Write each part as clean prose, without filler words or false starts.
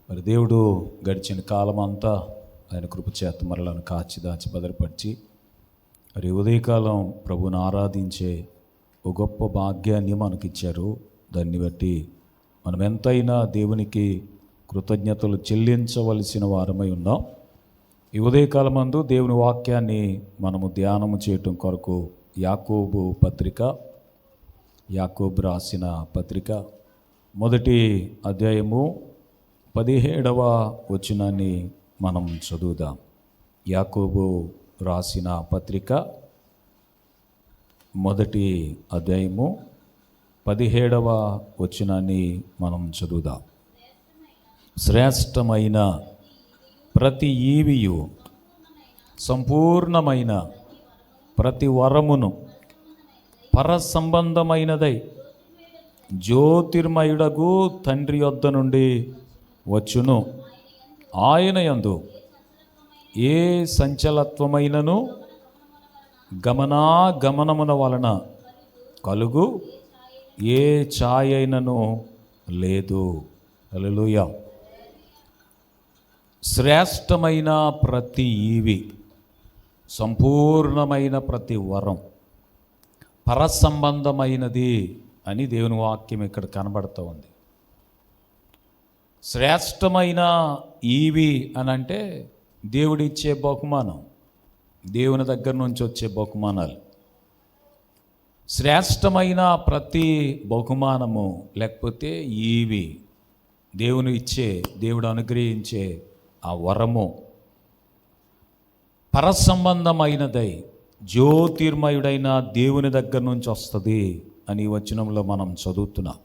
మరి దేవుడు గడిచిన కాలం అంతా ఆయన కృపచేత మరలను కాచి దాచి భద్రపరిచి మరి ఉదయకాలం ప్రభువుని ఆరాధించే ఒక గొప్ప భాగ్యాన్ని మనకిచ్చారు. దాన్ని బట్టి మనం ఎంతైనా దేవునికి కృతజ్ఞతలు చెల్లించవలసిన వారమై ఉన్నాం. ఈ ఉదయకాలమందు దేవుని వాక్యాన్ని మనము ధ్యానము చేయటం కొరకు యాకోబు రాసిన పత్రిక మొదటి అధ్యాయము 17వ వచనాన్ని మనం చదువుదాం. యాకోబు రాసిన పత్రిక మొదటి అధ్యాయము 17వ వచనాన్ని మనం చదువుదాం. శ్రేష్టమైన ప్రతి ఈవియు సంపూర్ణమైన ప్రతి వరమును పరసంబంధమైనదై జ్యోతిర్మయుడగు తండ్రి యొద్ద నుండి వచ్చును. ఆయన యందు ఏ సంచలత్వమైనను గమనాగమనమున వలన కలుగు ఏ ఛాయైనను లేదు. హల్లెలూయా. శ్రేష్టమైన ప్రతి ఈవి, సంపూర్ణమైన ప్రతి వరం, పరసంబంధమైనది అని దేవుని వాక్యం ఇక్కడ కనబడుతూ ఉంది. శ్రేష్టమైన ఈవి అని అంటే దేవుడిచ్చే బహుమానం, దేవుని దగ్గర నుంచి వచ్చే బహుమానాలు. శ్రేష్టమైన ప్రతి బహుమానము లేకపోతే ఈవి దేవుడు అనుగ్రహించే ఆ వరము పరసంబంధమైనదై జ్యోతిర్మయుడైన దేవుని దగ్గర నుంచి వస్తుంది అని వచనంలో మనం చదువుతున్నాం.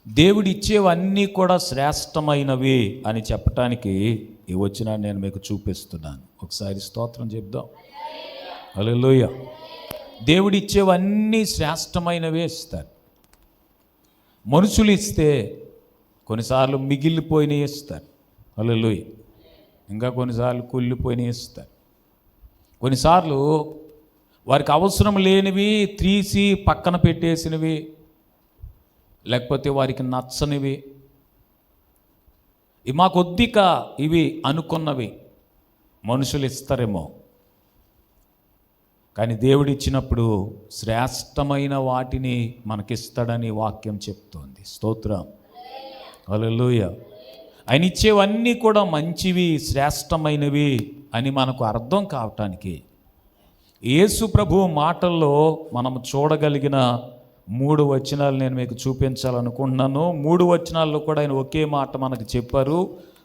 దేవుడిచ్చేవన్నీ కూడా శ్రేష్టమైనవి అని చెప్పటానికి ఈ వచనాన్ని నేను మీకు చూపిస్తున్నాను. ఒకసారి స్తోత్రం చెప్దాం. హల్లెలూయా. దేవుడిచ్చేవన్నీ శ్రేష్టమైనవే ఇస్తారు. మనుషులు ఇస్తే కొన్నిసార్లు మిగిలిపోయినవి ఇస్తారు. హల్లెలూయా. ఇంకా కొన్నిసార్లు కుళ్ళిపోయినవి ఇస్తారు. కొన్నిసార్లు వారికి అవసరం లేనివి తీసి పక్కన పెట్టేసినవి, లేకపోతే వారికి నచ్చనివి, మాకొద్దిక ఇవి అనుకున్నవి మనుషులు ఇస్తారేమో. కానీ దేవుడిచ్చినప్పుడు శ్రేష్టమైన వాటిని మనకిస్తాడని వాక్యం చెప్తోంది. స్తోత్రం. హల్లెలూయా. ఆయన ఇచ్చేవన్నీ కూడా మంచివి, శ్రేష్టమైనవి అని మనకు అర్థం కావటానికి యేసు ప్రభువు మాటల్లో మనం చూడగలిగిన 3 వచనాలు నేను మీకు చూపించాలనుకుంటున్నాను. 3 వచనాల్లో కూడా ఆయన ఒకే మాట మనకు చెప్పారు.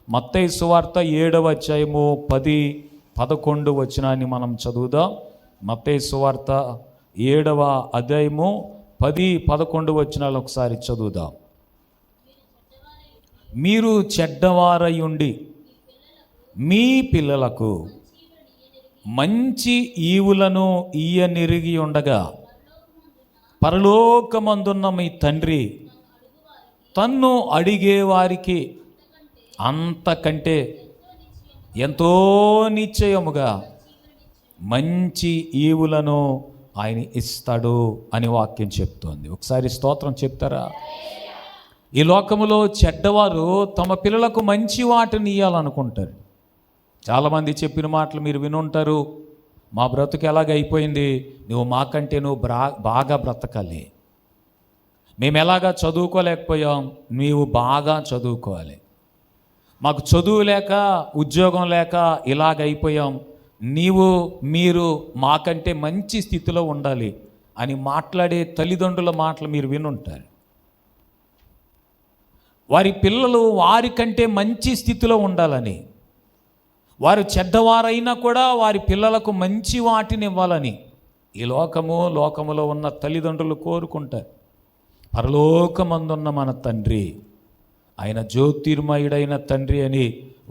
మత్తయి సువార్త 7వ అధ్యాయము 10-11 వచనాన్ని మనం చదువుదాం. మత్తయి సువార్త 7వ అధ్యాయము 10-11 వచనాలు ఒకసారి చదువుదాం. మీరు చెడ్డవారయుండి మీ పిల్లలకు మంచి ఈవులను ఇయ్యనిరిగి ఉండగా పరలోకమందున్న మీ తండ్రి తన్ను అడిగేవారికి అంతకంటే ఎంతో నిశ్చయముగా మంచి ఈవులను ఆయన ఇస్తాడు అని వాక్యం చెప్తోంది. ఒకసారి స్తోత్రం చెప్తారా? ఈ లోకములో చెడ్డవారు తమ పిల్లలకు మంచి వాటిని ఇవ్వాలనుకుంటారు. చాలామంది చెప్పిన మాటలు మీరు వినుంటారు. మా బ్రతుకు ఎలాగైపోయింది, నువ్వు మాకంటే బాగా బ్రతకాలి, మేము ఎలాగా చదువుకోలేకపోయాం, నీవు బాగా చదువుకోవాలి, మాకు చదువు లేక ఉద్యోగం లేక ఇలాగైపోయాం, మీరు మాకంటే మంచి స్థితిలో ఉండాలి అని మాట్లాడే తల్లిదండ్రుల మాటలు మీరు వినుంటారు. వారి పిల్లలు వారికంటే మంచి స్థితిలో ఉండాలని, వారు చెడ్డవారైనా కూడా వారి పిల్లలకు మంచి వాటిని ఇవ్వాలని ఈ లోకములో ఉన్న తల్లిదండ్రులు కోరుకుంటారు. పరలోకమందున్న మన తండ్రి, ఆయన జ్యోతిర్మయుడైన తండ్రి అని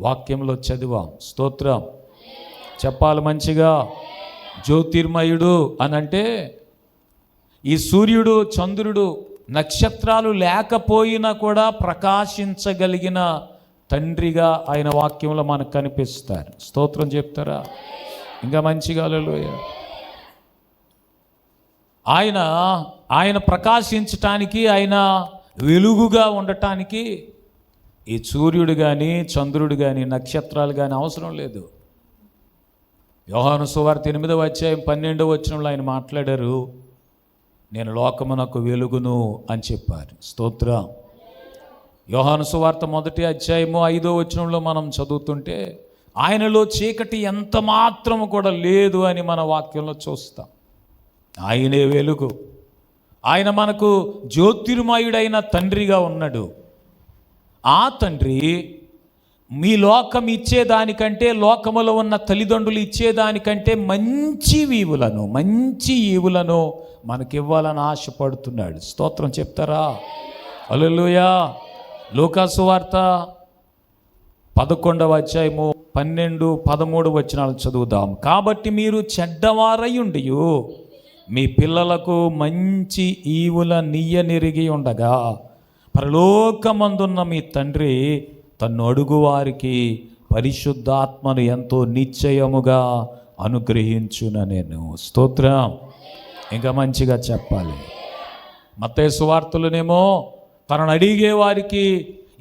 వాక్యంలో చదివాం. స్తోత్రం చెప్పాలి మంచిగా. జ్యోతిర్మయుడు అనంటే ఈ సూర్యుడు, చంద్రుడు, నక్షత్రాలు లేకపోయినా కూడా ప్రకాశించగలిగిన తండ్రిగా ఆయన వాక్యంలో మనకు కనిపిస్తారు. స్తోత్రం చెప్తారా? ఇంకా మంచిగా హల్లెలూయా. ఆయన ప్రకాశించటానికి, ఆయన వెలుగుగా ఉండటానికి ఈ సూర్యుడు కానీ, చంద్రుడు కానీ, నక్షత్రాలు కానీ అవసరం లేదు. యోహాను సువార్త 8వ అధ్యాయం 12వ వచనంలో ఆయన మాట్లాడారు, నేను లోకమునకు వెలుగును అని చెప్పారు. స్తోత్రం. యోహాను సువార్త 1వ అధ్యాయము 5వ వచనంలో మనం చదువుతుంటే ఆయనలో చీకటి ఎంత మాత్రము కూడా లేదు అని మన వాక్యంలో చూస్తాం. ఆయనే వెలుగు. ఆయన మనకు జ్యోతిర్మయుడైన తండ్రిగా ఉన్నాడు. ఆ తండ్రి మీ లోకం ఇచ్చేదానికంటే, లోకములో ఉన్న తల్లిదండ్రులు ఇచ్చేదానికంటే మంచి ఈవులను మనకివ్వాలని ఆశపడుతున్నాడు. స్తోత్రం చెప్తారా? హల్లెలూయా. లూకాసు వార్త 11వ అధ్యాయము 12, 13 వచనాలు చదువుదాం. కాబట్టి మీరు చెడ్డవారయుండియు మీ పిల్లలకు మంచి ఈవుల నీయనిరిగి ఉండగా పరలోకమందున్న మీ తండ్రి తన్ను అడుగువారికి పరిశుద్ధాత్మను ఎంతో నిశ్చయముగా అనుగ్రహించుననెను. స్తోత్రం. ఇంకా మంచిగా చెప్పాలి. మత్తయి సువార్తలోనేమో తనను అడిగే వారికి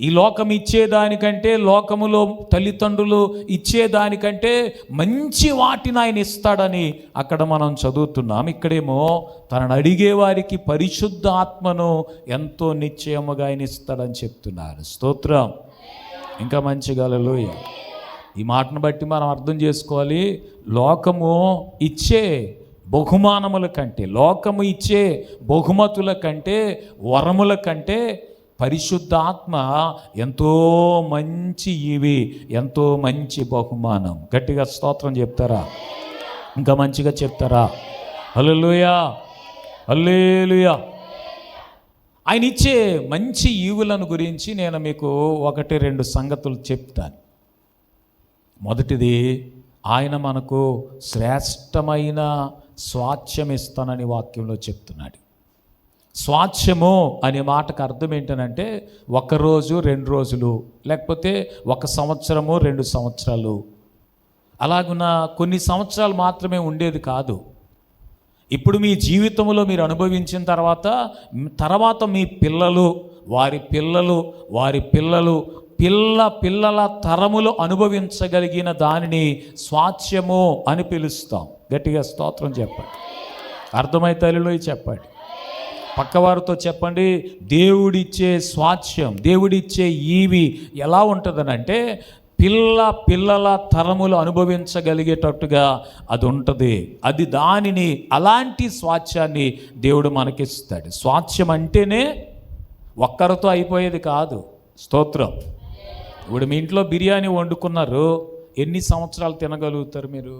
ఈ లోకం ఇచ్చేదానికంటే, లోకములో తల్లిదండ్రులు ఇచ్చేదానికంటే మంచి వాటిని ఆయన ఇస్తాడని అక్కడ మనం చదువుతున్నాం. ఇక్కడేమో తనను అడిగే వారికి పరిశుద్ధ ఆత్మను ఎంతో నిశ్చయముగా ఆయన ఇస్తాడని చెప్తున్నారు. స్తోత్రం. ఇంకా మంచిగా హల్లెలూయా. ఈ మాటను బట్టి మనం అర్థం చేసుకోవాలి, లోకము ఇచ్చే బహుమానముల కంటే, లోకము ఇచ్చే బహుమతుల కంటే, వరముల కంటే పరిశుద్ధాత్మ ఎంతో మంచి ఎంతో మంచి బహుమానం. గట్టిగా స్తోత్రం చెప్తారా? ఇంకా మంచిగా చెప్తారా? హల్లెలూయా, హల్లెలూయా. ఆయన ఇచ్చే మంచి ఈవులను గురించి నేను మీకు 1-2 సంగతులు చెప్తాను. మొదటిది, ఆయన మనకు శ్రేష్టమైన స్వాస్థ్యం ఇస్తానని వాక్యంలో చెప్తున్నాడు. స్వాస్థ్యము అనే మాటకు అర్థం ఏంటనంటే 1 రోజు, 2 రోజులు, లేకపోతే 1 సంవత్సరము, 2 సంవత్సరాలు, అలాగున్న కొన్ని సంవత్సరాలు మాత్రమే ఉండేది కాదు. ఇప్పుడు మీ జీవితంలో మీరు అనుభవించిన తర్వాత మీ పిల్లలు, వారి పిల్లలు పిల్లల తరములు అనుభవించగలిగిన దానిని స్వాస్థ్యము అని పిలుస్తాం. గట్టిగా స్తోత్రం చెప్పండి. అర్థమైతే హల్లెలూయా చెప్పండి. పక్కవారితో చెప్పండి, దేవుడిచ్చే స్వాస్థ్యం, దేవుడిచ్చే ఈవి ఎలా ఉంటుందనంటే పిల్లల తరములు అనుభవించగలిగేటట్టుగా అది ఉంటుంది. అది దానిని, అలాంటి స్వాస్థ్యాన్ని దేవుడు మనకిస్తాడు. స్వాస్థ్యం అంటేనే ఒక్కరితో అయిపోయేది కాదు. స్తోత్రం. ఇప్పుడు మీ ఇంట్లో బిర్యానీ వండుకున్నారు, ఎన్ని సంవత్సరాలు తినగలుగుతారు మీరు?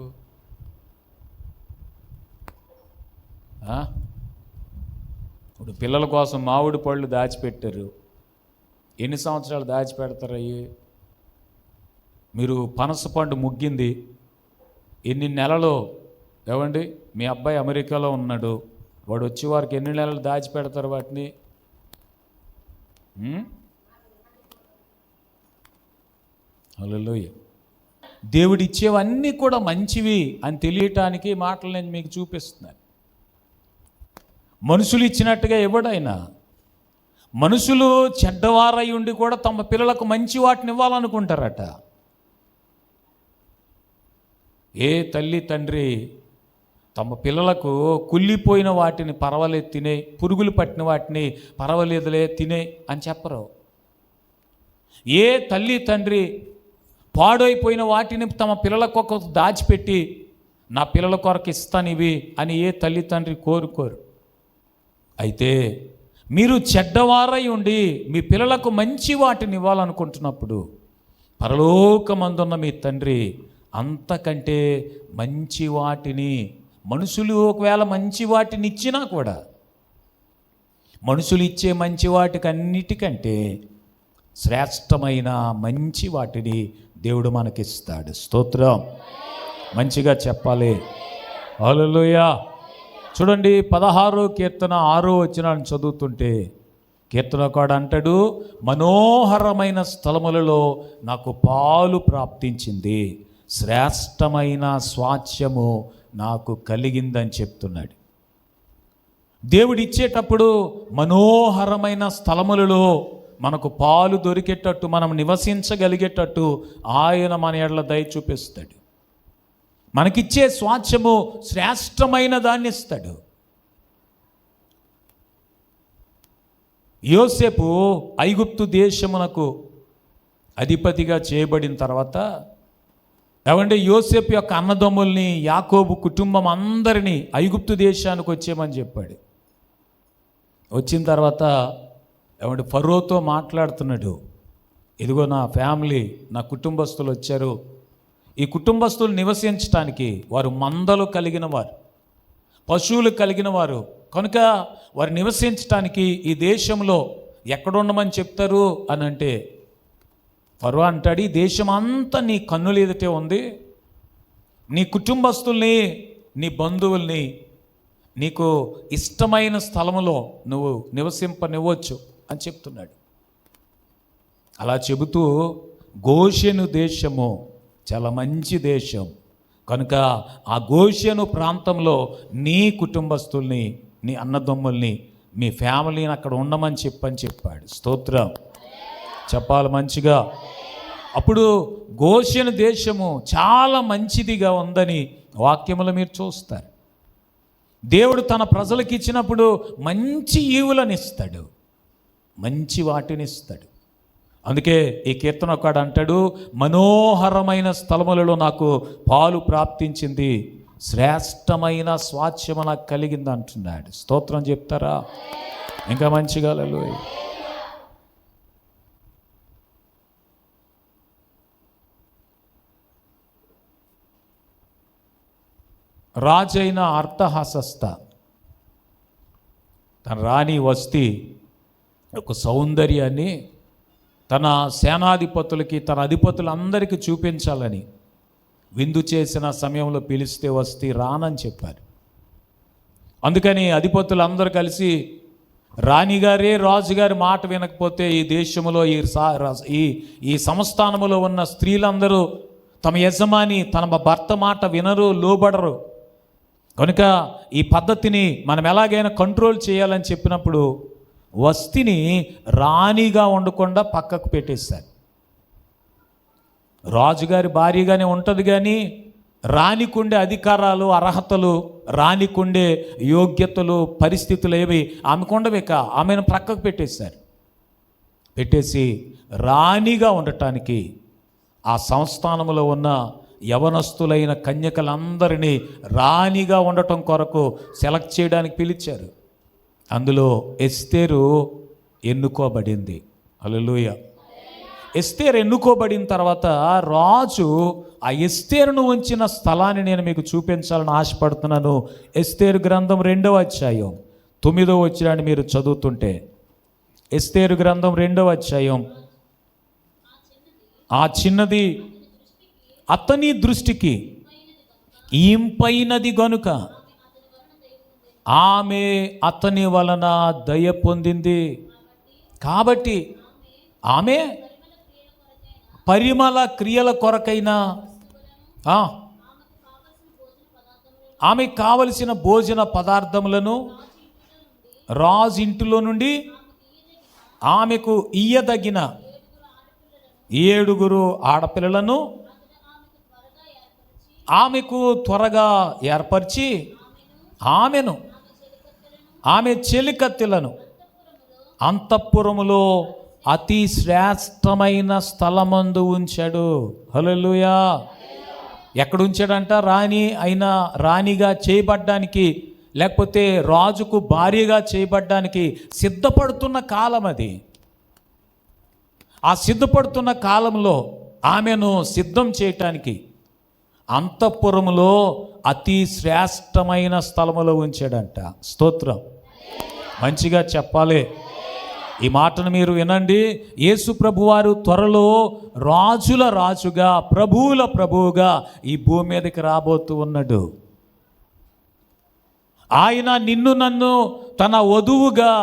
ఇప్పుడు పిల్లల కోసం మామిడి పళ్ళు దాచిపెట్టారు, ఎన్ని సంవత్సరాలు దాచిపెడతారు? అయ్యి మీరు పనస పండు ముగ్గింది ఎన్ని నెలలో? ఏమండి, మీ అబ్బాయి అమెరికాలో ఉన్నాడు, వాడు వచ్చే వారికి ఎన్ని నెలలు దాచిపెడతారు వాటిని? హల్లెలూయా. దేవుడిచ్చేవన్నీ కూడా మంచివి అని తెలియటానికి మాటలు నేను మీకు చూపిస్తున్నాను. మనుషులు ఇచ్చినట్టుగా ఎవడైనా, మనుషులు చెడ్డవారై ఉండి కూడా తమ పిల్లలకు మంచి వాటిని ఇవ్వాలనుకుంటారట. ఏ తల్లి తండ్రి తమ పిల్లలకు కుళ్ళిపోయిన వాటిని పర్వాలేదు తినే, పురుగులు పట్టిన వాటిని పర్వాలేదులే తినే అని చెప్పరు. ఏ తల్లి తండ్రి పాడైపోయిన వాటిని తమ పిల్లలకు దాచిపెట్టి నా పిల్లల కొరకు ఇస్తాను ఇవి అని ఏ తల్లి తండ్రి కోరుకోరు. అయితే మీరు చెడ్డవారై ఉండి మీ పిల్లలకు మంచి వాటిని ఇవ్వాలనుకుంటున్నప్పుడు పరలోకమందున్న మీ తండ్రి అంతకంటే మంచి వాటిని, మనుషులు ఒకవేళ మంచి వాటిని ఇచ్చినా కూడా, మనుషులు ఇచ్చే మంచి వాటికి అన్నిటికంటే శ్రేష్టమైన మంచి వాటిని దేవుడు మనకిస్తాడు. స్తోత్రం. మంచిగా చెప్పాలి. హల్లెలూయా. చూడండి, 16వ కీర్తన 6వ వచనాన్ని చదువుతుంటే కీర్తనకాడు అంటాడు, మనోహరమైన స్థలములలో నాకు పాలు ప్రాప్తించింది, శ్రేష్టమైన స్వాస్థ్యము నాకు కలిగిందని చెప్తున్నాడు. దేవుడు ఇచ్చేటప్పుడు మనోహరమైన స్థలములలో మనకు పాలు దొరికేటట్టు, మనం నివసించగలిగేటట్టు ఆయన మన ఎడల దయ చూపిస్తాడు. మనకిచ్చే స్వాస్థ్యము శ్రేష్టమైన దాన్ని ఇస్తాడు. యోసేపు ఐగుప్తు దేశమునకు అధిపతిగా చేయబడిన తర్వాత ఏమంటే యోసేపు యొక్క అన్నదమ్ముల్ని, యాకోబు కుటుంబం అందరినీ ఐగుప్తు దేశానికి వచ్చేయమని చెప్పాడు. వచ్చిన తర్వాత ఏమంటే ఫరోతో మాట్లాడుతున్నాడు, ఇదిగో నా ఫ్యామిలీ, నా కుటుంబస్తులు వచ్చారు. ఈ కుటుంబస్తులు నివసించడానికి వారు మందలు కలిగిన వారు, పశువులు కలిగిన వారు కనుక వారు నివసించడానికి ఈ దేశంలో ఎక్కడ ఉండమని చెప్తారు అని అంటే ఫరో అంటాడు, ఈ దేశం అంతా నీ కన్నుల ఎదుటే ఉంది, నీ కుటుంబస్తుల్ని, నీ బంధువుల్ని నీకు ఇష్టమైన స్థలములో నువ్వు నివసింపనివ్వచ్చు అని చెప్తున్నాడు. అలా చెబుతూ గోషెను దేశము చాలా మంచి దేశం కనుక ఆ గోషెను ప్రాంతంలో నీ కుటుంబస్తుల్ని, నీ అన్నదమ్ముల్ని, మీ ఫ్యామిలీని అక్కడ ఉండమని చెప్పాడు. స్తోత్రం చెప్పాలి మంచిగా. అప్పుడు గోషెను దేశము చాలా మంచిదిగా ఉందని వాక్యములు మీరు చూస్తారు. దేవుడు తన ప్రజలకు ఇచ్చినప్పుడు మంచి ఈవులను ఇస్తాడు, మంచి వాటిని ఇస్తాడు. అందుకే ఈ కీర్తనకాడు అంటాడు, మనోహరమైన స్థలములలో నాకు పాలు ప్రాప్తించింది, శ్రేష్టమైన స్వాస్థ్యము నాకు కలిగింది అంటున్నాడు. స్తోత్రం చెప్తారా? ఇంకా మంచిగా హల్లెలూయా. రాజైన అర్థహసస్త తన రాణి వస్తీ ఒక సౌందర్యాన్ని తన సేనాధిపతులకి, తన అధిపతులందరికీ చూపించాలని విందు చేసిన సమయంలో పిలిస్తే వస్తీ రానని చెప్పారు. అందుకని అధిపతులందరూ కలిసి రాణిగారే రాజుగారి మాట వినకపోతే ఈ దేశంలో ఈ సంస్థానములో ఉన్న స్త్రీలందరూ తమ యజమాని, తన భర్త మాట వినరు, లోబడరు. కనుక ఈ పద్ధతిని మనం ఎలాగైనా కంట్రోల్ చేయాలని చెప్పినప్పుడు వస్తిని రాణిగా ఉండకుండా పక్కకు పెట్టేశారు. రాజుగారి భార్యగానే ఉంటుంది కానీ రాణికుండే అధికారాలు, అర్హతలు, రాణికుండే యోగ్యతలు, పరిస్థితులు ఏవి ఆమెకుండవేక ఆమెను పక్కకు పెట్టేశారు. పెట్టేసి రాణిగా ఉండటానికి ఆ సంస్థానములో ఉన్న యవనస్తులైన కన్యకలందరినీ రాణిగా ఉండటం కొరకు సెలెక్ట్ చేయడానికి పిలిచారు. అందులో ఎస్తేరు ఎన్నుకోబడింది. హల్లెలూయా. ఎస్తేరు ఎన్నుకోబడిన తర్వాత రాజు ఆ ఎస్తేరును ఉంచిన స్థలాన్ని నేను మీకు చూపించాలని ఆశపడుతున్నాను. ఎస్తేరు గ్రంథం 2వ అధ్యాయం 9వ వచనాన్ని మీరు చదువుతుంటే, ఎస్తేరు గ్రంథం 2వ అధ్యాయం, ఆ చిన్నది అతని దృష్టికి ఇంపైనది గనుక ఆమె అతని వలన దయ పొందింది. కాబట్టి ఆమె పరిమళ క్రియల కొరకైనా ఆమెకు కావలసిన భోజన పదార్థములను రాజు ఇంటిలో నుండి ఆమెకు ఇయ్యదగిన 7 ఆడపిల్లలను ఆమెకు త్వరగా ఏర్పరిచి ఆమె చెలికత్తెలను అంతఃపురములో అతి శ్రేష్టమైన స్థలమందు ఉంచాడు. హల్లెలూయా. ఎక్కడ ఉంచాడంట? రాణిగా చేయబడ్డానికి, లేకపోతే రాజుకు భార్యగా చేయబడ్డానికి సిద్ధపడుతున్న కాలం అది. ఆ సిద్ధపడుతున్న కాలంలో ఆమెను సిద్ధం చేయటానికి అంతఃపురములో అతి శ్రేష్టమైన స్థలములో ఉంచాడంట. స్తోత్రం. మంచిగా చెప్పాలి. ఈ మాటను మీరు వినండి. యేసు ప్రభువారు త్వరలో రాజుల రాజుగా, ప్రభువుల ప్రభువుగా ఈ భూమి మీదకి రాబోతూ ఉన్నాడు. ఆయన నిన్ను నన్ను తన వధువుగా,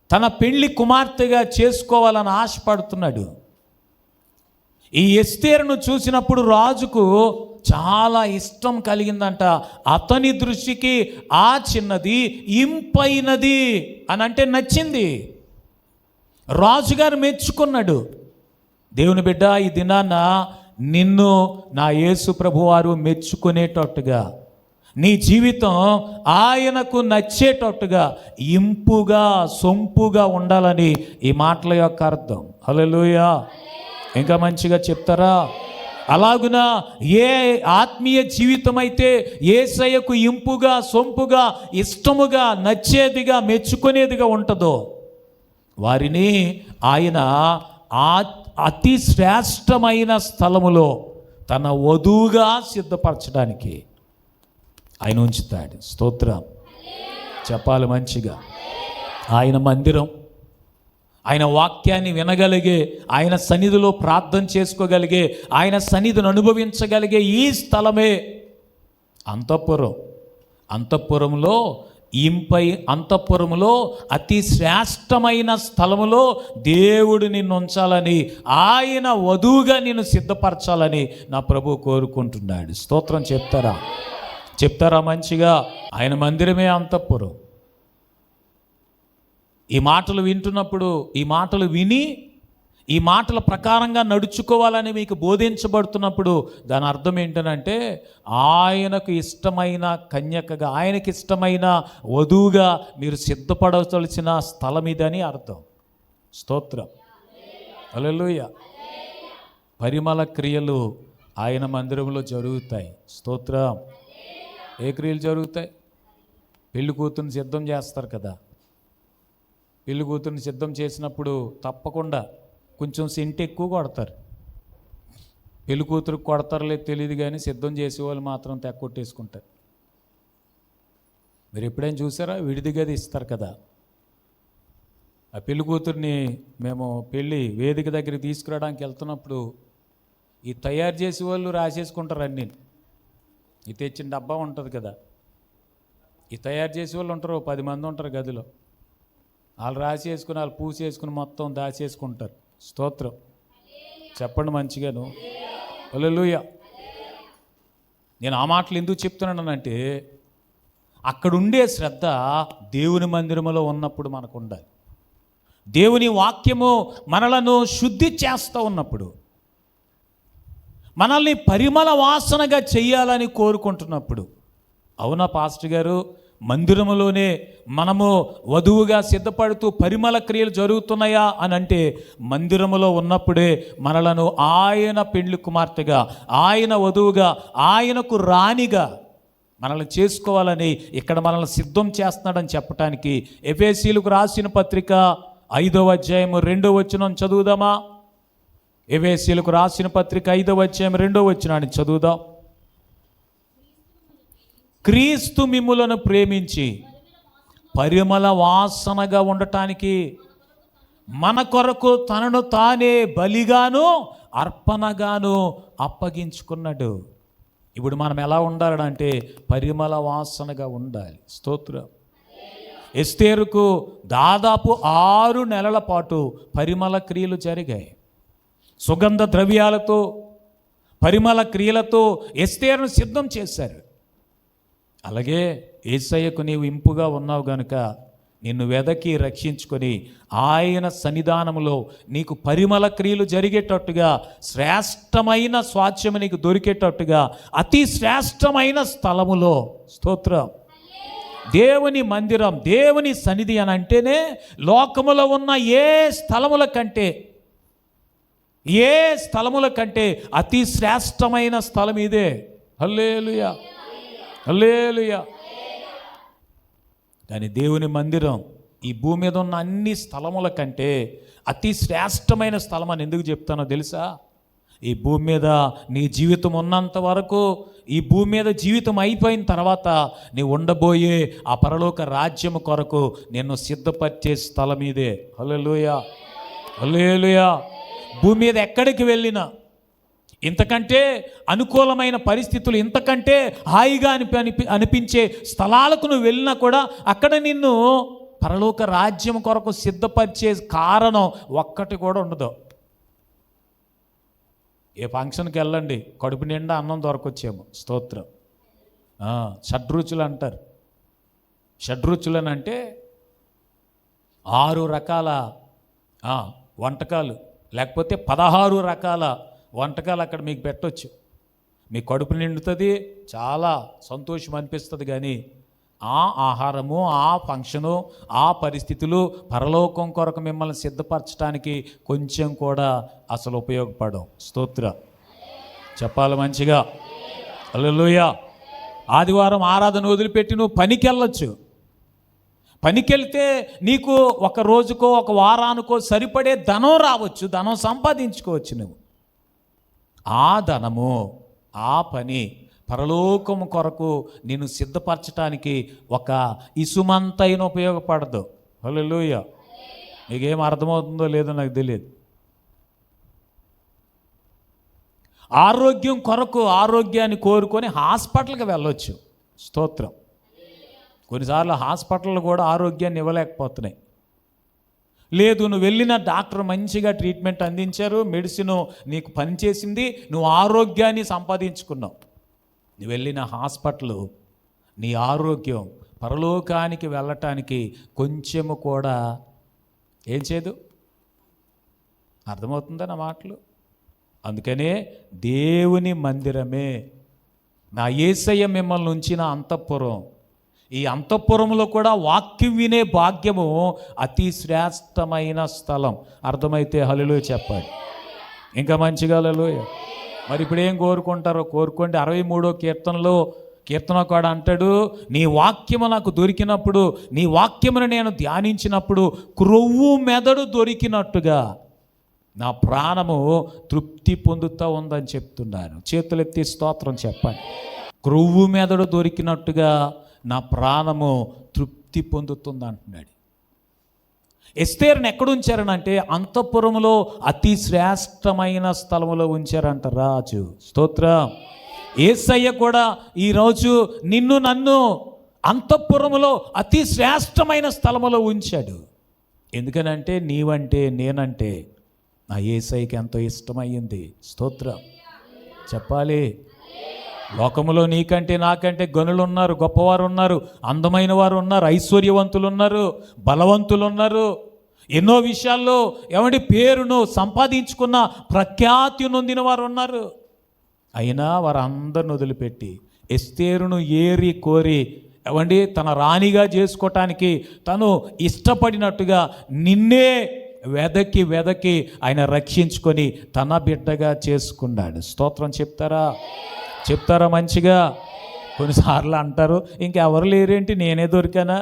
తన పెళ్లి కుమార్తెగా చేసుకోవాలని ఆశపడుతున్నాడు. ఈ ఎస్తేరును చూసినప్పుడు రాజుకు చాలా ఇష్టం కలిగిందంట. అతని దృష్టికి ఆ చిన్నది ఇంపైనది అని అంటే నచ్చింది. రాజుగారు మెచ్చుకున్నాడు. దేవుని బిడ్డ, ఈ దినాన నిన్ను నా యేసు ప్రభువారు మెచ్చుకునేటట్టుగా, నీ జీవితం ఆయనకు నచ్చేటట్టుగా, ఇంపుగా సొంపుగా ఉండాలని ఈ మాటల యొక్క అర్థం. హల్లెలూయా. ఇంకా మంచిగా చెప్తారా? అలాగున ఏ ఆత్మీయ జీవితం అయితే యేసయ్యకు ఇంపుగా సొంపుగా ఇష్టముగా నచ్చేదిగా మెచ్చుకునేదిగా ఉంటుందో వారిని ఆయన అతి శ్రేష్టమైన స్థలములో తన వధువుగా సిద్ధపరచడానికి ఆయన ఉంచుతాడు. స్తోత్రం చెప్పాలి మంచిగా. ఆయన మందిరం, ఆయన వాక్యాన్ని వినగలిగే, ఆయన సన్నిధిలో ప్రార్థన చేసుకోగలిగే, ఆయన సన్నిధిని అనుభవించగలిగే ఈ స్థలమే అంతఃపురం. అంతఃపురంలో అంతఃపురములో అతి శ్రేష్టమైన స్థలములో దేవుడు నిన్ను ఉంచాలని, ఆయన వధువుగా నిన్ను సిద్ధపరచాలని నా ప్రభు కోరుకుంటున్నాడు. స్తోత్రం చెప్తారా మంచిగా? ఆయన మందిరమే అంతఃపురం. ఈ మాటలు వింటున్నప్పుడు, ఈ మాటలు విని ఈ మాటల ప్రకారంగా నడుచుకోవాలని మీకు బోధించబడుతున్నప్పుడు దాని అర్థం ఏంటనంటే, ఆయనకు ఇష్టమైన కన్యకగా, ఆయనకి ఇష్టమైన వధువుగా మీరు సిద్ధపడవలసిన స్థలం ఇదని అర్థం. స్తోత్రం. హల్లెలూయా. పరిమళ క్రియలు ఆయన మందిరంలో జరుగుతాయి. స్తోత్రం. ఏ క్రియలు జరుగుతాయి? పెళ్లి కూతురుని సిద్ధం చేస్తారు కదా. పెళ్లి కూతురుని సిద్ధం చేసినప్పుడు తప్పకుండా కొంచెం సెంటు ఎక్కువ కొడతారు. పెళ్లి కూతురుకు కొడతారో లేదు తెలియదు, కానీ సిద్ధం చేసేవాళ్ళు మాత్రం తెక్కొట్టేసుకుంటారు. మీరు ఎప్పుడైనా చూసారా? విడిది గది ఇస్తారు కదా. ఆ పెళ్లి కూతుర్ని మేము పెళ్ళి వేదిక దగ్గరికి తీసుకురావడానికి వెళ్తున్నప్పుడు ఈ తయారు చేసేవాళ్ళు రాసేసుకుంటారు అన్నీ. ఈ తెచ్చిన డబ్బా ఉంటుంది కదా, ఈ తయారు చేసేవాళ్ళు ఉంటారు, 10 మంది ఉంటారు గదిలో. వాళ్ళు రాసేసుకుని, వాళ్ళు పూసేసుకుని మొత్తం దాచేసుకుంటారు. స్తోత్రం చెప్పండి మంచిగాను. హల్లెలూయా. నేను ఆ మాటలు ఎందుకు చెప్తున్నానంటే, అక్కడుండే శ్రద్ధ దేవుని మందిరములో ఉన్నప్పుడు మనకు ఉండాలి. దేవుని వాక్యము మనలను శుద్ధి చేస్తూ ఉన్నప్పుడు, మనల్ని పరిమళ వాసనగా చెయ్యాలని కోరుకుంటున్నప్పుడు, అవునా పాస్టర్ గారు, మందిరములోనే మనము వధువుగా సిద్ధపడుతూ పరిమళ క్రియలు జరుగుతున్నాయా అని అంటే, మందిరములో ఉన్నప్పుడే మనలను ఆయన పెండ్లి కుమార్తెగా, ఆయన వధువుగా, ఆయనకు రాణిగా మనల్ని చేసుకోవాలని ఇక్కడ మనల్ని సిద్ధం చేస్తున్నాడని చెప్పటానికి ఎఫెసీయులకు రాసిన పత్రిక 5వ అధ్యాయం 2వ వచనం చదువుదామా? ఎఫెసీయులకు రాసిన పత్రిక 5వ అధ్యాయం 2వ వచనాన్ని చదువుదాం. క్రీస్తు మిమ్ములను ప్రేమించి పరిమళ వాసనగా ఉండటానికి మన కొరకు తనను తానే బలిగాను అర్పణగాను అప్పగించుకున్నాడు. ఇప్పుడు మనం ఎలా ఉండాలంటే పరిమళ వాసనగా ఉండాలి. స్తోత్రం. ఎస్తేరుకు దాదాపు 6 నెలల పాటు పరిమళ క్రియలు జరిగాయి. సుగంధ ద్రవ్యాలతో, పరిమళ క్రియలతో ఎస్తేరును సిద్ధం చేశారు. అలాగే యేసయ్యకు నీవు ఇంపుగా ఉన్నావు గనుక నిన్ను వెదకి రక్షించుకొని ఆయన సన్నిధానములో నీకు పరిమళ క్రియలు జరిగేటట్టుగా, శ్రేష్టమైన స్వాస్థ్యము నీకు దొరికేటట్టుగా, అతి శ్రేష్టమైన స్థలములో, స్తోత్రం, దేవుని మందిరం, దేవుని సన్నిధి అని అంటేనే లోకములో ఉన్న ఏ స్థలముల కంటే అతి శ్రేష్టమైన స్థలం ఇదే. హల్లెలూయా, హల్లెలూయా. కానీ దేవుని మందిరం ఈ భూమి మీద ఉన్న అన్ని స్థలముల కంటే అతి శ్రేష్టమైన స్థలం అని ఎందుకు చెప్తానో తెలుసా? ఈ భూమి మీద నీ జీవితం ఉన్నంత వరకు, ఈ భూమి మీద జీవితం అయిపోయిన తర్వాత నీ ఉండబోయే ఆ పరలోక రాజ్యము కొరకు నిన్ను సిద్ధపరిచే స్థలం ఇదే. హల్లెలూయా, హల్లెలూయా. భూమి మీద ఎక్కడికి వెళ్ళినా, ఇంతకంటే అనుకూలమైన పరిస్థితులు, ఇంతకంటే హాయిగా అనిపించే స్థలాలకు నువ్వు వెళ్ళినా కూడా అక్కడ నిన్ను పరలోక రాజ్యం కొరకు సిద్ధపరిచే కారణం ఒక్కటి కూడా ఉండదు. ఏ ఫంక్షన్కి వెళ్ళండి, కడుపు నిండా అన్నం దొరకొచ్చేమో. స్తోత్రం. షడ్రుచులు అంటారు. షడ్రుచులని అంటే 6 రకాల వంటకాలు, లేకపోతే 16 రకాల వంటకాలు అక్కడ మీకు పెట్టవచ్చు. మీ కడుపు నిండుతుంది, చాలా సంతోషం అనిపిస్తుంది. కానీ ఆ ఆహారము, ఆ ఫంక్షను, ఆ పరిస్థితులు పరలోకం కొరకు మిమ్మల్ని సిద్ధపరచడానికి కొంచెం కూడా అసలు ఉపయోగపడవు. స్తోత్ర చెప్పాలి మంచిగా. హల్లెలూయా. ఆదివారం ఆరాధన వదిలిపెట్టి నువ్వు పనికి వెళ్ళొచ్చు. పనికి వెళ్తే నీకు ఒక రోజుకో ఒక వారానికో సరిపడే ధనం రావచ్చు, ధనం సంపాదించుకోవచ్చు. నువ్వు ఆ ధనము, ఆ పని పరలోకము కొరకు నిన్ను సిద్ధపరచడానికి ఒక ఇసుమంతైన ఉపయోగపడదు. హల్లెలూయా. మీకేం అర్థమవుతుందో లేదో నాకు తెలియదు. ఆరోగ్యం కొరకు ఆరోగ్యాన్ని కోరుకొని హాస్పిటల్కి వెళ్ళొచ్చు. స్తోత్రం. కొన్నిసార్లు హాస్పిటల్ కూడా ఆరోగ్యాన్ని ఇవ్వలేకపోతున్నాయి. లేదు, నువ్వు వెళ్ళిన డాక్టర్ మంచిగా ట్రీట్మెంట్ అందించారు, మెడిసిన్ నీకు పనిచేసింది, నువ్వు ఆరోగ్యాన్ని సంపాదించుకున్నావు. నువ్వు వెళ్ళిన హాస్పిటల్ నీ ఆరోగ్యం పరలోకానికి వెళ్ళటానికి కొంచెము కూడా ఏం చేయదు. అర్థమవుతుందా నా మాటలు? అందుకనే దేవుని మందిరమే నా యేసయ్య మిమ్మల్ని ఉంచిన అంతఃపురం. ఈ అంతఃపురంలో కూడా వాక్యం వినే భాగ్యము అతి శ్రేష్టమైన స్థలం. అర్థమైతే హల్లెలూయా చెప్పండి. ఇంకా మంచిగా హల్లెలూయా. మరి ఇప్పుడు ఏం కోరుకుంటారో కోరుకోండి. 63వ కీర్తనలో కీర్తనకాడు అంటాడు, నీ వాక్యము నాకు దొరికినప్పుడు, నీ వాక్యమును నేను ధ్యానించినప్పుడు క్రొవ్వు మెదడు దొరికినట్టుగా నా ప్రాణము తృప్తి పొందుతూ ఉందని చెప్తున్నాను. చేతులెత్తి స్తోత్రం చెప్పండి. క్రొవ్వు మెదడు దొరికినట్టుగా నా ప్రాణము తృప్తి పొందుతుంది అంటున్నాడు. ఎస్తేరుని ఎక్కడ ఉంచారనంటే అంతఃపురములో అతి శ్రేష్టమైన స్థలములో ఉంచారంట రాజు. స్తోత్రం. యేసయ్య కూడా ఈరోజు నిన్ను నన్ను అంతఃపురములో అతి శ్రేష్టమైన స్థలములో ఉంచాడు. ఎందుకనంటే నీవంటే నేనంటే నా యేసయ్యకి ఎంతో ఇష్టమయ్యింది. స్తోత్రం చెప్పాలి. లోకములో నీకంటే నాకంటే గనులు ఉన్నారు, గొప్పవారు ఉన్నారు, అందమైన వారు ఉన్నారు, ఐశ్వర్యవంతులు ఉన్నారు, బలవంతులు ఉన్నారు, ఎన్నో విషయాల్లో ఎవడి పేరును సంపాదించుకున్న ప్రఖ్యాతి నొందిన వారు ఉన్నారు. అయినా వారందరిని వదిలిపెట్టి ఎస్తేరును ఏరి కోరి ఎవండి తన రాణిగా చేసుకోవటానికి తను ఇష్టపడినట్టుగా నిన్నే వెదకి వెదకి ఆయన రక్షించుకొని తన బిడ్డగా చేసుకున్నాడు. స్తోత్రం చెప్తారా మంచిగా? కొన్నిసార్లు అంటారు, ఇంకెవరు లేరేంటి, నేనే దొరికానా?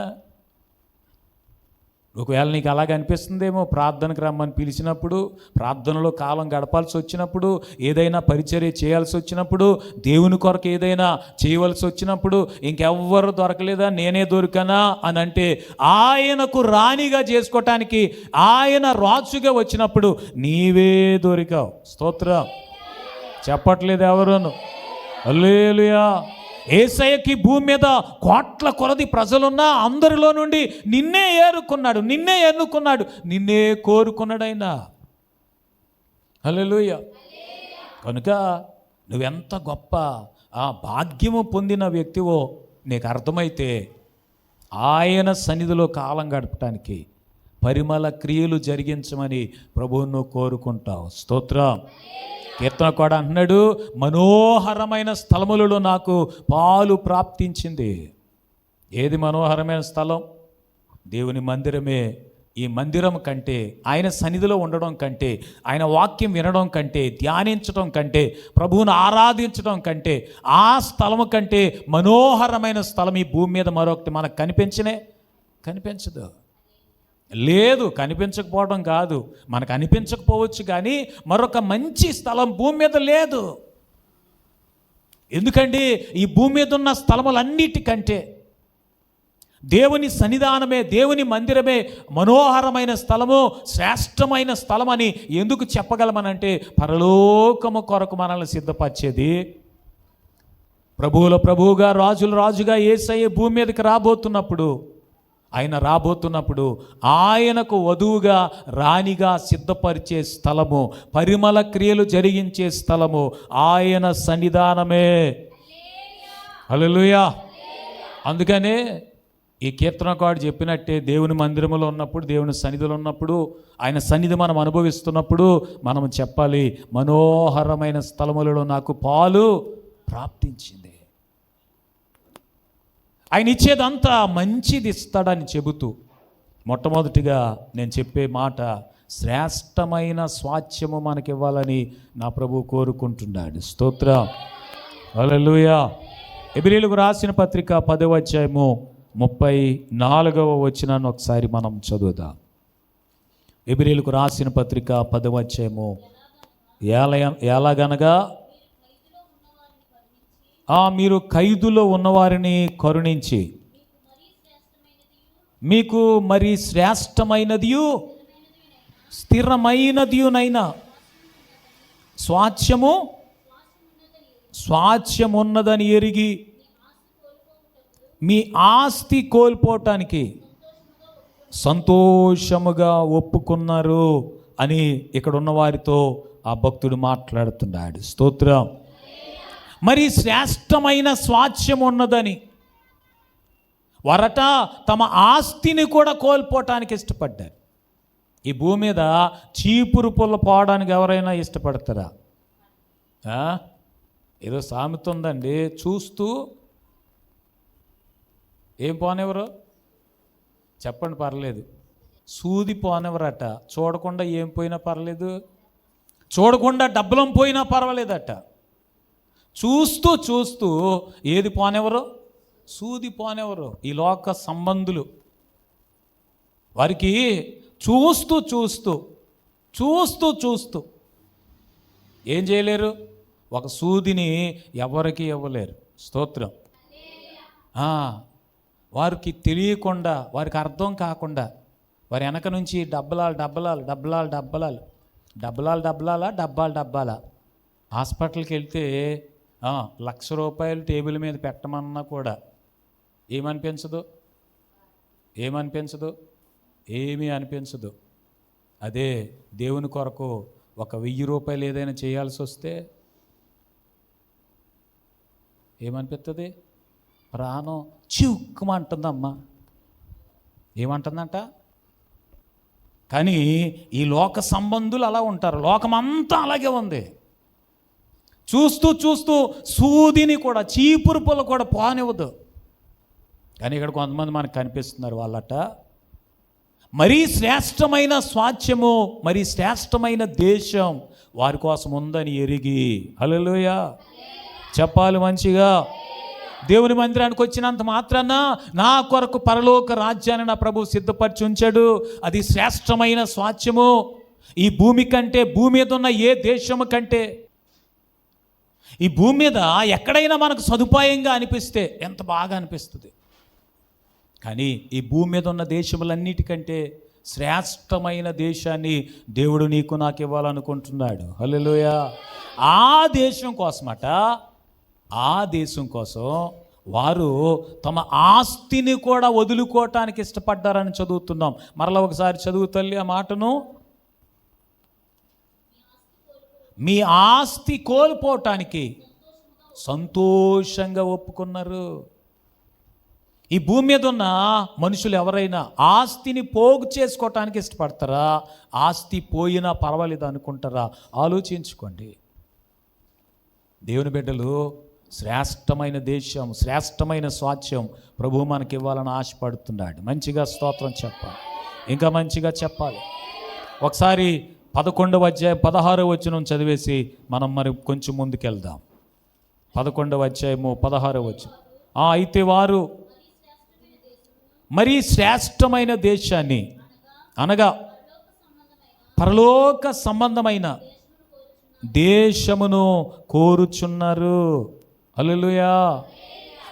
ఒకవేళ నీకు అలాగ అనిపిస్తుందేమో, ప్రార్థనకు రమ్మని పిలిచినప్పుడు, ప్రార్థనలో కాలం గడపాల్సి వచ్చినప్పుడు, ఏదైనా పరిచర్య చేయాల్సి వచ్చినప్పుడు, దేవుని కొరకు ఏదైనా చేయవలసి వచ్చినప్పుడు ఇంకెవ్వరు దొరకలేదా, నేనే దొరికానా అని అంటే, ఆయనకు రాణిగా చేసుకోవటానికి ఆయన రాజుగా వచ్చినప్పుడు నీవే దొరికావు. స్తోత్రం చెప్పట్లేదు ఎవరును. హల్లెలూయా. యేసయ్యకి భూమి మీద కోట్ల కొలది ప్రజలున్నా అందరిలో నుండి నిన్నే ఏరుకున్నాడు, నిన్నే ఎన్నుకున్నాడు, నిన్నే కోరుకున్నాడు ఆయన. హల్లెలూయా. కనుక నువ్వెంత గొప్ప భాగ్యము పొందిన వ్యక్తివో నీకు అర్థమైతే ఆయన సన్నిధిలో కాలం గడపటానికి పరిమళ క్రియలు జరిగించమని ప్రభువును కోరుకుంటావు. స్తోత్రం. కీర్తన కూడా అంటున్నాడు, మనోహరమైన స్థలములలో నాకు పాలు ప్రాప్తించింది. ఏది మనోహరమైన స్థలం? దేవుని మందిరమే. ఈ మందిరం కంటే, ఆయన సన్నిధిలో ఉండడం కంటే, ఆయన వాక్యం వినడం కంటే, ధ్యానించడం కంటే, ప్రభువును ఆరాధించడం కంటే, ఆ స్థలము కంటే మనోహరమైన స్థలం ఈ భూమి మీద మరొకటి మనకు కనిపించదు. లేదు, కనిపించకపోవడం కాదు, మనకు అనిపించకపోవచ్చు, కానీ మరొక మంచి స్థలం భూమి మీద లేదు. ఎందుకండి? ఈ భూమి మీద ఉన్న స్థలములన్నిటికంటే దేవుని సన్నిధానమే, దేవుని మందిరమే మనోహరమైన స్థలము, శ్రేష్టమైన స్థలం అని ఎందుకు చెప్పగలమనంటే పరలోకము కొరకు మనల్ని సిద్ధపరిచేది. ప్రభువుల ప్రభువుగా, రాజుల రాజుగా యేసయ్య భూమి మీదకి రాబోతున్నప్పుడు, ఆయనకు వధువుగా రాణిగా సిద్ధపరిచే స్థలము, పరిమళ క్రియలు జరిగించే స్థలము ఆయన సన్నిధానమే. హల్లెలూయా. అందుకనే ఈ కీర్తనకారుడు చెప్పినట్టే దేవుని మందిరంలో ఉన్నప్పుడు, దేవుని సన్నిధిలో ఉన్నప్పుడు, ఆయన సన్నిధి మనం అనుభవిస్తున్నప్పుడు మనం చెప్పాలి, మనోహరమైన స్థలములలో నాకు పాలు ప్రాప్తించింది. ఆయన ఇచ్చేదంతా మంచిది ఇస్తాడని చెబుతూ, మొట్టమొదటిగా నేను చెప్పే మాట, శ్రేష్టమైన స్వాస్థ్యము మనకివ్వాలని నా ప్రభు కోరుకుంటున్నాడు. స్తోత్రం, హల్లెలూయా. ఎబ్రీయులకు రాసిన పత్రిక 10వ అధ్యాయము 34వ వచనాన్ని ఒకసారి మనం చదువుదాం. ఎబ్రీయులకు రాసిన పత్రిక 10వ అధ్యాయము, ఎలాగనగా మీరు ఖైదులో ఉన్నవారిని కరుణించి మీకు మరి శ్రేష్టమైనదియు స్థిరమైనదియునైనా స్వాస్థ్యమున్నదని ఎరిగి మీ ఆస్తి కోల్పోవటానికి సంతోషముగా ఒప్పుకున్నారు అని ఇక్కడ ఉన్న వారితో ఆ భక్తుడు మాట్లాడుతున్నాడు. స్తోత్రం. మరి శ్రేష్టమైన స్వాస్థ్యం ఉన్నదని వారట తమ ఆస్తిని కూడా కోల్పోవటానికి ఇష్టపడ్డారు. ఈ భూమి మీద చీపురు పుల్ల పోవడానికి ఎవరైనా ఇష్టపడతారా? ఏదో సామెత ఉందండి, చూస్తూ ఏం పోనివ్వరు చెప్పండి, పర్లేదు. సూది పోనివ్వరట, చూడకుండా ఏం పోయినా పర్లేదు, చూడకుండా డబ్బులం పోయినా పర్వాలేదట. చూస్తూ చూస్తూ ఏది పోనివ్వరు? సూది పోనివ్వరు. ఈ లోక సంబంధులు వారికి చూస్తూ చూస్తూ చూస్తూ చూస్తూ ఏం చేయలేరు? ఒక సూదిని ఎవరికి ఇవ్వలేరు. స్తోత్రం. వారికి తెలియకుండా, వారికి అర్థం కాకుండా వారి వెనక నుంచి డబ్బాలా హాస్పిటల్కి వెళ్తే 1,00,000 రూపాయలు టేబుల్ మీద పెట్టమన్నా కూడా ఏమనిపించదు? ఏమీ అనిపించదు. అదే దేవుని కొరకు 1,000 రూపాయలు ఏదైనా చేయాల్సి వస్తే ఏమనిపిస్తుంది? ప్రాణం చిక్కుమంటుందమ్మా. ఏమంటుందంట? కానీ ఈ లోక సంబంధులు అలా ఉంటారు. లోకమంతా అలాగే ఉంది. చూస్తూ చూస్తూ సూదిని కూడా, చీపురు పుల్ల కూడా పోనివ్వదు. కానీ ఇక్కడ కొంతమంది మనకు కనిపిస్తున్నారు. వాళ్ళట మరీ శ్రేష్టమైన స్వాస్థ్యము, మరీ శ్రేష్టమైన దేశం వారి కోసం ఉందని ఎరిగి, హల్లెలూయా చెప్పాలి మంచిగా. దేవుని మందిరానికి వచ్చినంత మాత్రాన నా కొరకు పరలోక రాజ్యాన్ని నా ప్రభు సిద్ధపరిచి ఉంచాడు. అది శ్రేష్టమైన స్వాస్థ్యము. ఈ భూమి కంటే, భూమి మీద ఉన్న ఏ దేశము కంటే, ఈ భూమి మీద ఎక్కడైనా మనకు సదుపాయంగా అనిపిస్తే ఎంత బాగా అనిపిస్తుంది. కానీ ఈ భూమి మీద ఉన్న దేశములన్నిటికంటే శ్రేష్టమైన దేశాన్ని దేవుడు నీకు నాకు ఇవ్వాలనుకుంటున్నాడు. హల్లెలూయా. ఆ దేశం కోసమట, ఆ దేశం కోసం వారు తమ ఆస్తిని కూడా వదులుకోవటానికి ఇష్టపడ్డారని చదువుతున్నాం. మరలా ఒకసారి చదువు తల్లి ఆ మాటను. మీ ఆస్తి కోల్పోవటానికి సంతోషంగా ఒప్పుకున్నారు. ఈ భూమి మీద ఉన్న మనుషులు ఎవరైనా ఆస్తిని పోగు చేసుకోవటానికి ఇష్టపడతారా? ఆస్తి పోయినా పర్వాలేదు అనుకుంటారా? ఆలోచించుకోండి. దేవుని బిడ్డలు, శ్రేష్టమైన దేశం, శ్రేష్టమైన స్వాస్థ్యం ప్రభువు మనకి ఇవ్వాలని ఆశపడుతున్నాడు. మంచిగా స్తోత్రం చెప్పాలి, ఇంకా మంచిగా చెప్పాలి. ఒకసారి 11వ అధ్యాయం 16వ వచనం చదివేసి మనం మరి కొంచెం ముందుకెళ్దాం. 11వ అధ్యాయము 16వ వచనం. అయితే వారు మరీ శ్రేష్టమైన దేశాన్ని, అనగా పరలోక సంబంధమైన దేశమును కోరుచున్నారు. హల్లెలూయా.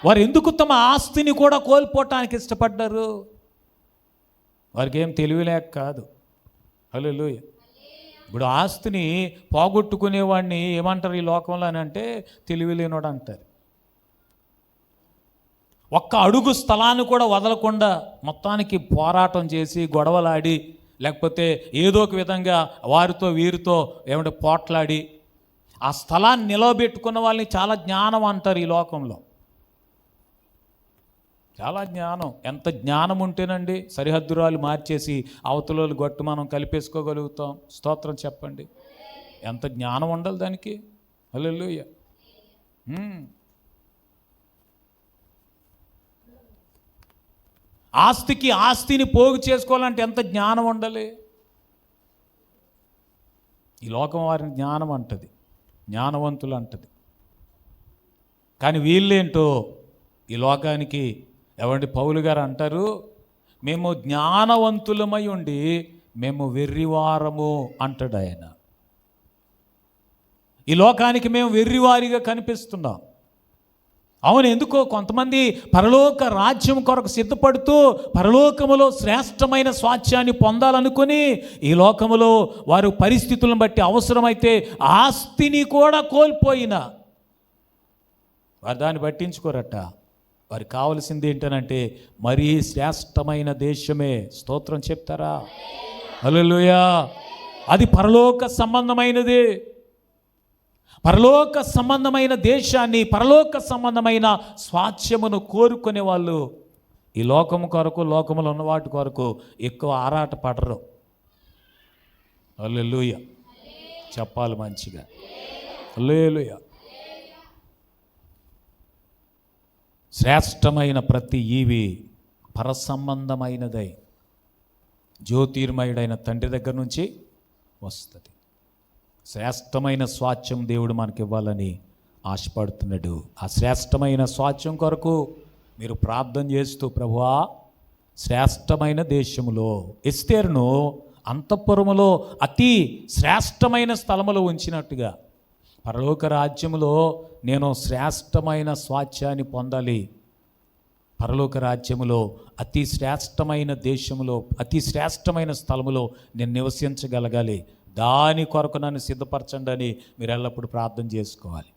వారు ఎందుకు తమ ఆస్తిని కూడా కోల్పోవటానికి ఇష్టపడ్డారు? వారికి ఏం తెలివిలేక కాదు. హల్లెలూయా. ఇప్పుడు ఆస్తిని పోగొట్టుకునేవాడిని ఏమంటారు ఈ లోకంలో అని అంటే, తెలివిలేనోడు అంటారు. ఒక్క అడుగు స్థలాన్ని కూడా వదలకుండా మొత్తానికి పోరాటం చేసి, గొడవలాడి, లేకపోతే ఏదో ఒక విధంగా వారితో వీరితో ఏమంటే పోట్లాడి ఆ స్థలాన్ని నిలవబెట్టుకున్న వాళ్ళని చాలా జ్ఞానం అంటారు ఈ లోకంలో. చాలా జ్ఞానం. ఎంత జ్ఞానం ఉంటేనండి సరిహద్దురాలు మార్చేసి అవతలోళ్ళు గట్టు మనం కలిపేసుకోగలుగుతాం. స్తోత్రం చెప్పండి. ఎంత జ్ఞానం ఉండాలి దానికి. హల్లెలూయా. ఆస్తికి ఆస్తిని పోగు చేసుకోవాలంటే ఎంత జ్ఞానం ఉండాలి. ఈ లోకం వారిని జ్ఞానం అంటది, జ్ఞానవంతులు అంటది. కానీ వీళ్ళేంటో ఈ లోకానికి ఎవండి పౌలు గారు అంటారు, మేము జ్ఞానవంతులమై ఉండి మేము వెర్రివారము అంటాడు ఆయన. ఈ లోకానికి మేము వెర్రివారిగా కనిపిస్తున్నాం. అవును, ఎందుకో కొంతమంది పరలోక రాజ్యం కొరకు సిద్ధపడుతూ పరలోకములో శ్రేష్టమైన స్వాస్థ్యాన్ని పొందాలనుకుని ఈ లోకములో వారు పరిస్థితులను బట్టి అవసరమైతే ఆస్తిని కూడా కోల్పోయినా వారు దాన్ని పట్టించుకోరట. వారికి కావలసింది ఏంటనంటే మరీ శ్రేష్టమైన దేశమే. స్తోత్రం చెప్తారా? హల్లెలూయా. అది పరలోక సంబంధమైనది. పరలోక సంబంధమైన దేశాన్ని, పరలోక సంబంధమైన స్వాస్థ్యమును కోరుకునే వాళ్ళు ఈ లోకము కొరకు, లోకములో ఉన్న వాటి కొరకు ఎక్కువ ఆరాట పడరు. హల్లెలూయా చెప్పాలి మంచిగా. హల్లెలూయా. శ్రేష్టమైన ప్రతి ఈవి పరసంబంధమైనదై జ్యోతిర్మయుడైన తండ్రి దగ్గర నుంచి వస్తుంది. శ్రేష్టమైన స్వాస్థ్యం దేవుడు మనకి ఇవ్వాలని ఆశపడుతున్నాడు. ఆ శ్రేష్టమైన స్వాస్థ్యం కొరకు మీరు ప్రార్థన చేస్తూ, ప్రభువా శ్రేష్టమైన దేశములో ఎస్తేరును అంతఃపురములో అతి శ్రేష్టమైన స్థలములో ఉంచినట్టుగా పరలోక రాజ్యములో నేను శ్రేష్టమైన స్వాస్థ్యాన్ని పొందాలి. పరలోక రాజ్యములో అతి శ్రేష్టమైన దేశములో, అతి శ్రేష్టమైన స్థలములో నేను నివసించగలగాలి. దాని కొరకు నన్ను సిద్ధపరచండి అని మీరు ఎల్లప్పుడూ ప్రార్థన చేసుకోవాలి.